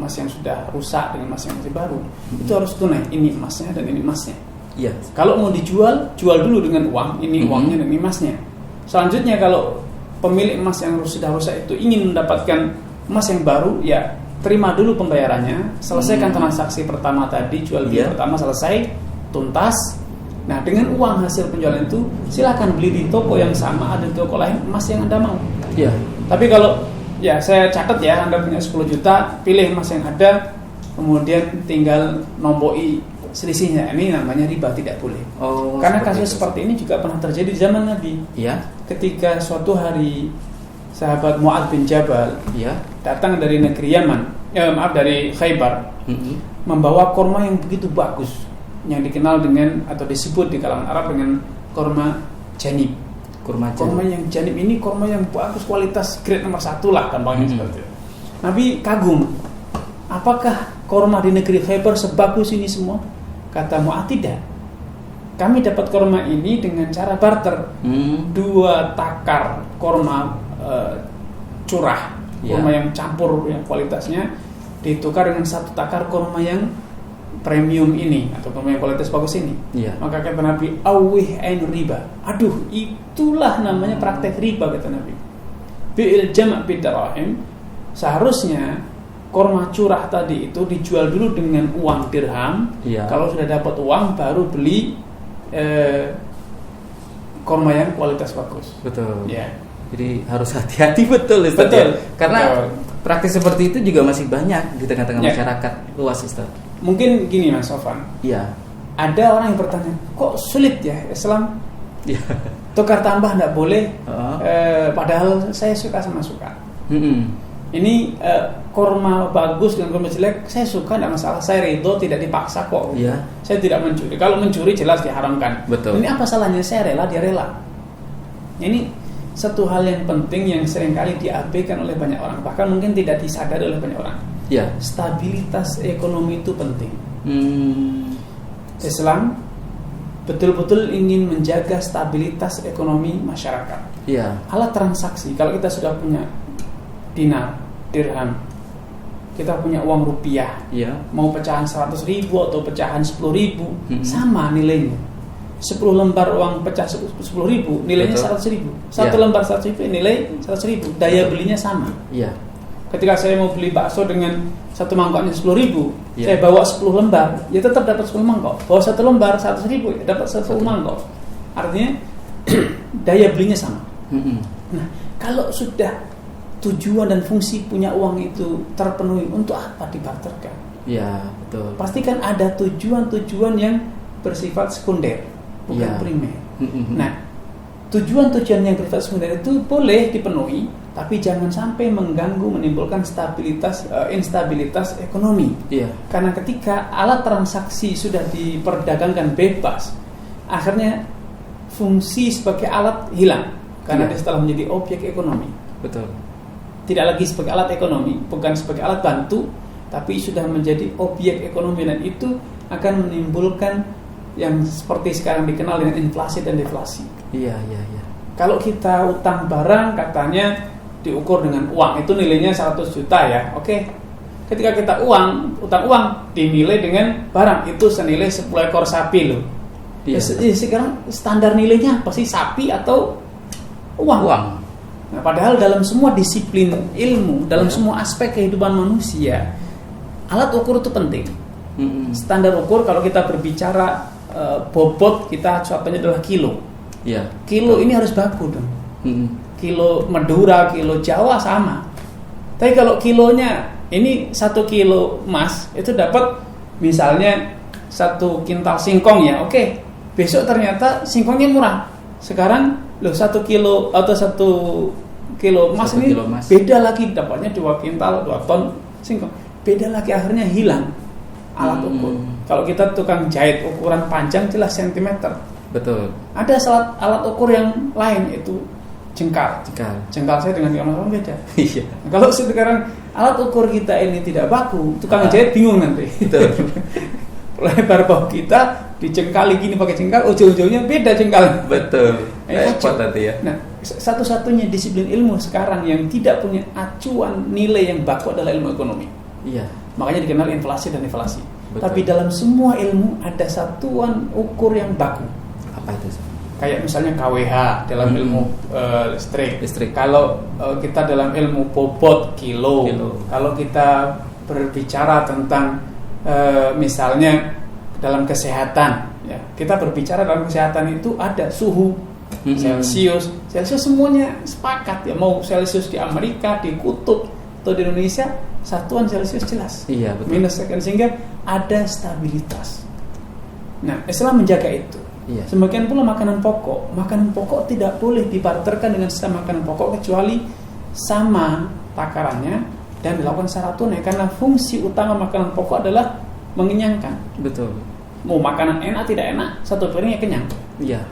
emas yang sudah rusak dengan emas yang masih baru, itu harus tunai, ini emasnya dan ini emasnya. Iya. Kalau mau dijual, jual dulu dengan uang, ini uangnya dan ini emasnya. Selanjutnya kalau pemilik emas yang sudah rusak itu ingin mendapatkan emas yang baru, ya terima dulu pembayarannya, selesaikan transaksi pertama tadi, jual beli pertama selesai, tuntas. Nah, dengan uang hasil penjualan itu silakan beli di toko yang sama, ada di toko lain emas yang Anda mau. Iya. Tapi kalau ya saya catat ya, Anda punya 10 juta, pilih emas yang ada, kemudian tinggal nomboi selisihnya. Ini namanya riba, tidak boleh. Karena kasus seperti ini juga pernah terjadi di zaman Nabi. Iya. Ketika suatu hari sahabat Mu'adz bin Jabal datang dari negeri Yaman, dari Khaybar, membawa korma yang begitu bagus, yang dikenal dengan atau disebut di kalangan Arab dengan korma janib. Korma yang janib ini korma yang bagus, kualitas grade nomor 1 lah, gampangnya seperti itu. Nabi kagum, apakah korma di negeri Khaybar sebagus ini semua? Kata Mu'adz, tidak. Kami dapat korma ini dengan cara barter. 2 takar korma curah, korma yang campur yang kualitasnya ditukar dengan 1 takar korma yang premium ini atau korma yang kualitas bagus ini. Maka kata Nabi, awih ain riba. Aduh, itulah namanya praktek riba, kata Nabi. Bi'il jama' bidarahim. Seharusnya korma curah tadi itu dijual dulu dengan uang dirham. Kalau sudah dapat uang baru beli korma yang kualitas bagus. Betul. Ya. Jadi harus hati-hati, betul Ustaz. Betul. Karena praktis seperti itu juga masih banyak di tengah-tengah masyarakat luas, Ustaz. Mungkin gini Mas Sofan. Iya. Ada orang yang bertanya, kok sulit ya Islam? Tukar tambah tidak boleh. Padahal saya suka sama suka. Ini korma bagus dengan korma jelek, saya suka, tidak masalah. Saya ridho, tidak dipaksa kok. Saya tidak mencuri. Kalau mencuri jelas diharamkan. Betul. Ini apa salahnya? Saya rela, dia rela. Ini satu hal yang penting yang seringkali diabaikan oleh banyak orang, bahkan mungkin tidak disadari oleh banyak orang. Stabilitas ekonomi itu penting. Islam betul-betul ingin menjaga stabilitas ekonomi masyarakat. Alat transaksi, kalau kita sudah punya dinar, dirham, kita punya uang rupiah, mau pecahan 100.000 atau pecahan 10.000, sama nilainya. 10 lembar uang pecah 10.000 nilainya 100.000. 1 lembar 100.000 nilai 100.000. Daya belinya sama. Ketika saya mau beli bakso dengan 1 mangkoknya 10.000, saya bawa 10 lembar, ya tetap dapat 10 mangkok. Bawa 1 lembar 100.000, ya dapat 10 mangkok. Artinya daya belinya sama. Nah, kalau sudah tujuan dan fungsi punya uang itu terpenuhi, untuk apa dibarterkan? Betul. Pastikan ada tujuan-tujuan yang bersifat sekunder, bukan primer. Nah, tujuan-tujuan yang bersifat sekunder itu boleh dipenuhi, tapi jangan sampai mengganggu, menimbulkan instabilitas ekonomi. Karena ketika alat transaksi sudah diperdagangkan bebas, akhirnya fungsi sebagai alat hilang, karena dia setelah menjadi objek ekonomi. Betul. Tidak lagi sebagai alat ekonomi, bukan sebagai alat bantu, tapi sudah menjadi objek ekonomi, dan itu akan menimbulkan yang seperti sekarang dikenal dengan inflasi dan deflasi. Kalau kita utang barang, katanya diukur dengan uang, itu nilainya 100 juta ya. Oke. Ketika kita utang uang dinilai dengan barang, itu senilai 10 ekor sapi loh. Sekarang standar nilainya apa sih, sapi atau uang? Nah, padahal dalam semua disiplin ilmu, dalam semua aspek kehidupan manusia, alat ukur itu penting. Standar ukur, kalau kita berbicara bobot, kita contohnya adalah kilo. Kilo ini harus baku dong. Kilo Madura, kilo Jawa sama. Tapi kalau kilonya ini 1 kilo emas, itu dapat misalnya 1 kintal singkong ya. Oke. Besok ternyata singkongnya murah. Sekarang 1 kilo atau 1 kilo emas ini beda lagi, dapatnya 2 kintal, 2 ton singkong. Beda lagi, akhirnya hilang alat ukur. Kalau kita tukang jahit, ukuran panjang jelas sentimeter. Betul. Ada alat ukur yang lain, itu jengkal. Jengkal saya dengan orang beda. Nah, kalau sekarang alat ukur kita ini tidak baku, tukang jahit bingung nanti. Lebar bahu kita dijengkali gini pakai jengkal, ujung-ujungnya beda jengkal. Betul. Repot nanti ya. Nah, satu-satunya disiplin ilmu sekarang yang tidak punya acuan nilai yang baku adalah ilmu ekonomi. Makanya dikenal inflasi dan deflasi. Betul. Tapi dalam semua ilmu ada satuan ukur yang baku. Apa itu? Kayak misalnya KWH dalam ilmu listrik. Kalau kita dalam ilmu bobot kilo. Kalau kita berbicara tentang misalnya dalam kesehatan, ya, kita berbicara dalam kesehatan itu ada suhu Celsius semuanya sepakat ya, mau Celsius di Amerika, di kutub atau di Indonesia satuan Celsius jelas. Iya, betul. Minus sekian, sehingga ada stabilitas. Nah, Islam menjaga itu. Iya. Sebagian pula makanan pokok tidak boleh dibarterkan dengan sesama makanan pokok kecuali sama takarannya dan dilakukan secara tunai, karena fungsi utama makanan pokok adalah mengenyangkan. Betul. Mau makanan enak tidak enak, satu piringnya kenyang. Iya.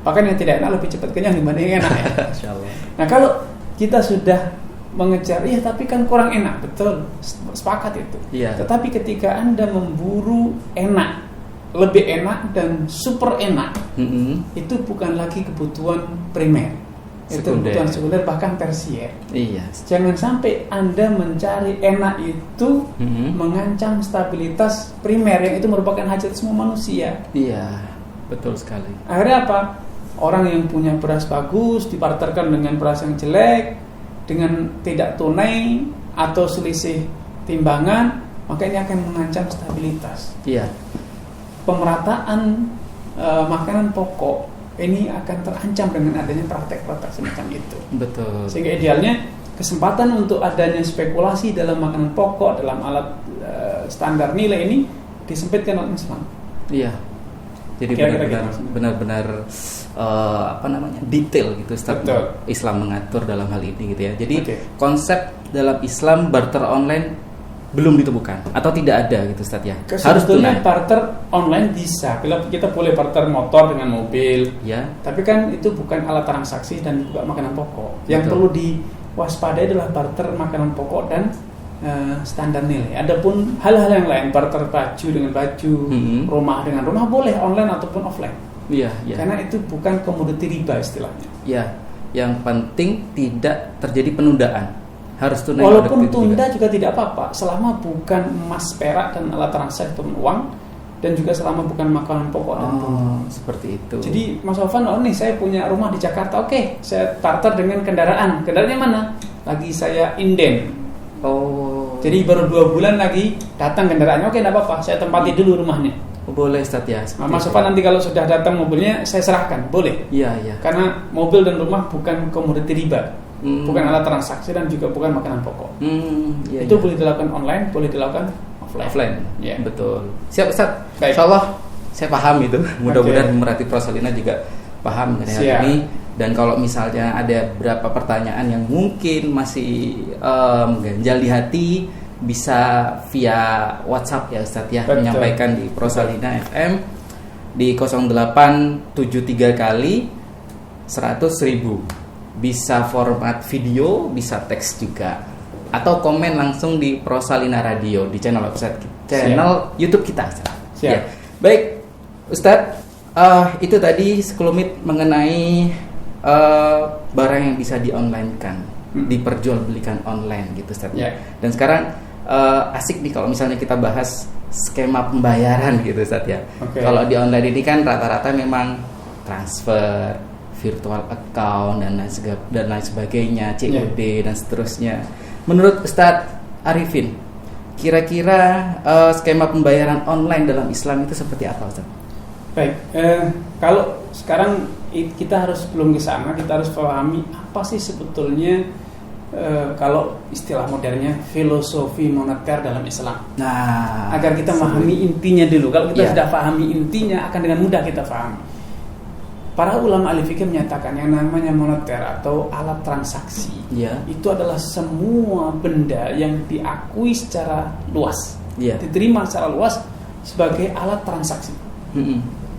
Bahkan yang tidak enak lebih cepat kenyang dibanding yang enak ya. Insyaallah. Nah, kalau kita sudah mengejar, iya tapi kan kurang enak, betul, sepakat itu. Iya. Tetapi ketika Anda memburu enak, lebih enak dan super enak, itu bukan lagi kebutuhan primer, itu kebutuhan sekunder bahkan tersier. Iya. Jangan sampai Anda mencari enak itu mengancam stabilitas primer yang itu merupakan hajat semua manusia. Iya, betul sekali. Akhirnya apa? Orang yang punya beras bagus diparterkan dengan beras yang jelek, dengan tidak tunai atau selisih timbangan, maka ini akan mengancam stabilitas. Iya. Pemerataan makanan pokok ini akan terancam dengan adanya praktek-praktek semacam itu. Betul. Sehingga idealnya kesempatan untuk adanya spekulasi dalam makanan pokok, dalam alat standar nilai ini disempitkan oleh Islam. Iya. Jadi benar-benar detail gitu Islam mengatur dalam hal ini gitu ya. Jadi konsep dalam Islam barter online belum ditemukan atau tidak ada gitu Ustaz ya. Harus tunai. Barter online bisa. Kita boleh barter motor dengan mobil. Ya. Tapi kan itu bukan alat transaksi dan juga makanan pokok. Yang perlu diwaspadai adalah barter makanan pokok dan standar nilai. Adapun hal-hal yang lain, barter baju dengan baju, rumah dengan rumah boleh online ataupun offline. Iya. Karena itu bukan komoditi riba istilahnya. Iya. Yang penting tidak terjadi penundaan. Harus tunai. Walaupun tunda juga tidak apa-apa, selama bukan emas, perak dan alat transaksi ataupun uang, dan juga selama bukan makanan pokok dan bumbu. Seperti itu. Jadi Mas Sofan, saya punya rumah di Jakarta, oke, saya barter dengan kendaraan. Kendaraannya mana? Lagi saya inden. Jadi baru 2 bulan lagi datang kendaraannya, oke, tidak apa-apa, saya tempati dulu rumahnya. Boleh Ustaz ya. Mas Sofan nanti kalau sudah datang mobilnya saya serahkan, boleh. Iya. Karena mobil dan rumah bukan komoditi riba, bukan alat transaksi dan juga bukan makanan pokok. Itu boleh dilakukan online, boleh dilakukan offline. Ya. Betul. Siap Ustaz. Insyaallah saya paham itu. Mudah-mudahan Merhati Prosolina juga paham mengenai hal ini. Dan kalau misalnya ada beberapa pertanyaan yang mungkin masih mengganjal di hati, bisa via WhatsApp ya Ustaz ya. Betul. Menyampaikan di Prosolina FM di 0873 kali 100.000. Bisa format video, bisa teks juga, atau komen langsung di Prosalina Radio di channel website, channel YouTube kita. Ya. Baik Ustadz, itu tadi sekelumit mengenai barang yang bisa di-online-kan, diperjualbelikan online gitu Ustadz. Dan sekarang asik nih kalau misalnya kita bahas skema pembayaran gitu Ustadz ya. Kalau di online ini kan rata-rata memang transfer, virtual account dan lain sebagainya, COD dan seterusnya. Menurut Ustadz Arifin, kira-kira skema pembayaran online dalam Islam itu seperti apa Ustadz? Baik, kalau sekarang kita harus belum ke sana, kita harus pahami apa sih sebetulnya kalau istilah modernnya filosofi moneter dalam Islam. Nah, agar kita memahami intinya dulu. Kalau kita sudah pahami intinya, akan dengan mudah kita pahami. Para ulama ahli fikih menyatakan yang namanya moneter atau alat transaksi itu adalah semua benda yang diakui secara luas, diterima secara luas sebagai alat transaksi.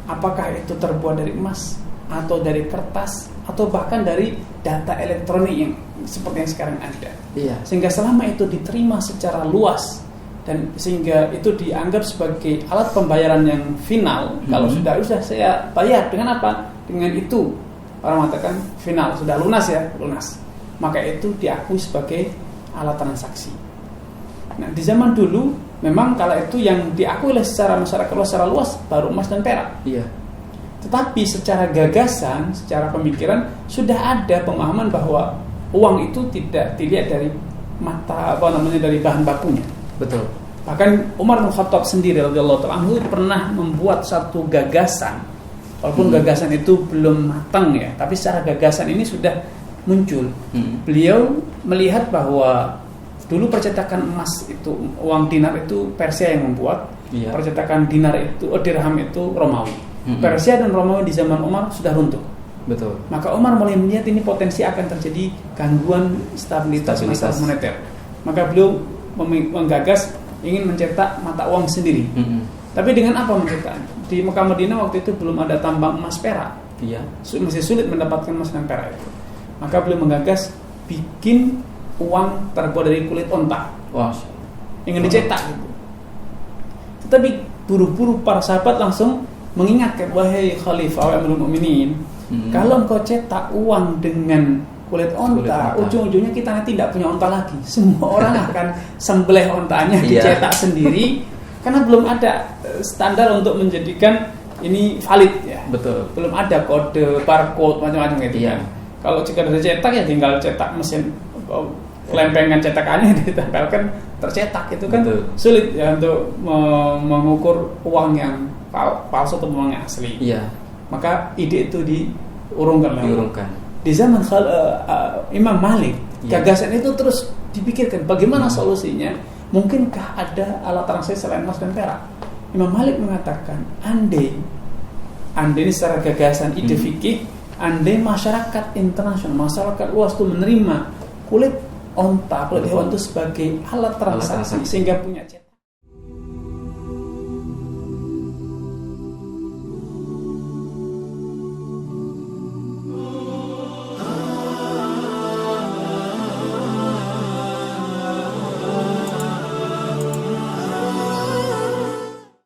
Apakah itu terbuat dari emas atau dari kertas atau bahkan dari data elektronik yang seperti yang sekarang ada. Sehingga selama itu diterima secara luas dan sehingga itu dianggap sebagai alat pembayaran yang final. Kalau sudah saya bayar dengan apa? Dengan itu orang mengatakan final, sudah lunas. Maka itu diakui sebagai alat transaksi. Nah, di zaman dulu memang kala itu yang diakui oleh secara masyarakat luas secara luas baru emas dan perak. Iya. Tetapi secara gagasan, secara pemikiran sudah ada pemahaman bahwa uang itu tidak dilihat dari dari bahan bakunya. Betul. Bahkan Umar bin Khattab sendiri radhiyallahu ta'ala anhu pernah membuat satu gagasan, walaupun gagasan itu belum matang ya, tapi secara gagasan ini sudah muncul. Beliau melihat bahwa dulu percetakan emas itu, uang dinar itu Persia yang membuat, percetakan dinar itu, dirham itu Romawi. Persia dan Romawi di zaman Umar sudah runtuh. Betul. Maka Umar mulai melihat ini potensi akan terjadi gangguan stabilitas moneter. Maka beliau menggagas ingin mencetak mata uang sendiri. Tapi dengan apa mencetak? Di Mekah Madinah waktu itu belum ada tambang emas perak. Iya. Masih sulit mendapatkan emas dan perak itu. Maka beliau menggagas bikin uang terbuat dari kulit onta. Wah. Ingin dicetak gitu. Tetapi buru-buru para sahabat langsung mengingatkan, wahai Khalifah Amirul Mukminin, kalau engkau cetak uang dengan kulit onta, ujung-ujungnya kita nanti tidak punya onta lagi. Semua orang akan sembelih ontanya, dicetak sendiri, karena belum ada standar untuk menjadikan ini valid ya. Betul. Belum ada kode, barcode, macam-macam gitu kan. Kalau jika sudah cetak ya tinggal cetak mesin, lempengan cetakannya ditempelkan tercetak, itu kan sulit ya untuk mengukur uang yang palsu atau uang yang asli. Iya. Maka ide itu diurungkan. Di zaman Imam Malik, gagasan itu terus dipikirkan bagaimana solusinya. Mungkinkah ada alat transaksi selain emas dan perak? Imam Malik mengatakan, andai ini secara gagasan ide fikih, andai masyarakat internasional, masyarakat luas itu menerima kulit onta, kulit hewan itu sebagai alat transaksi sehingga punya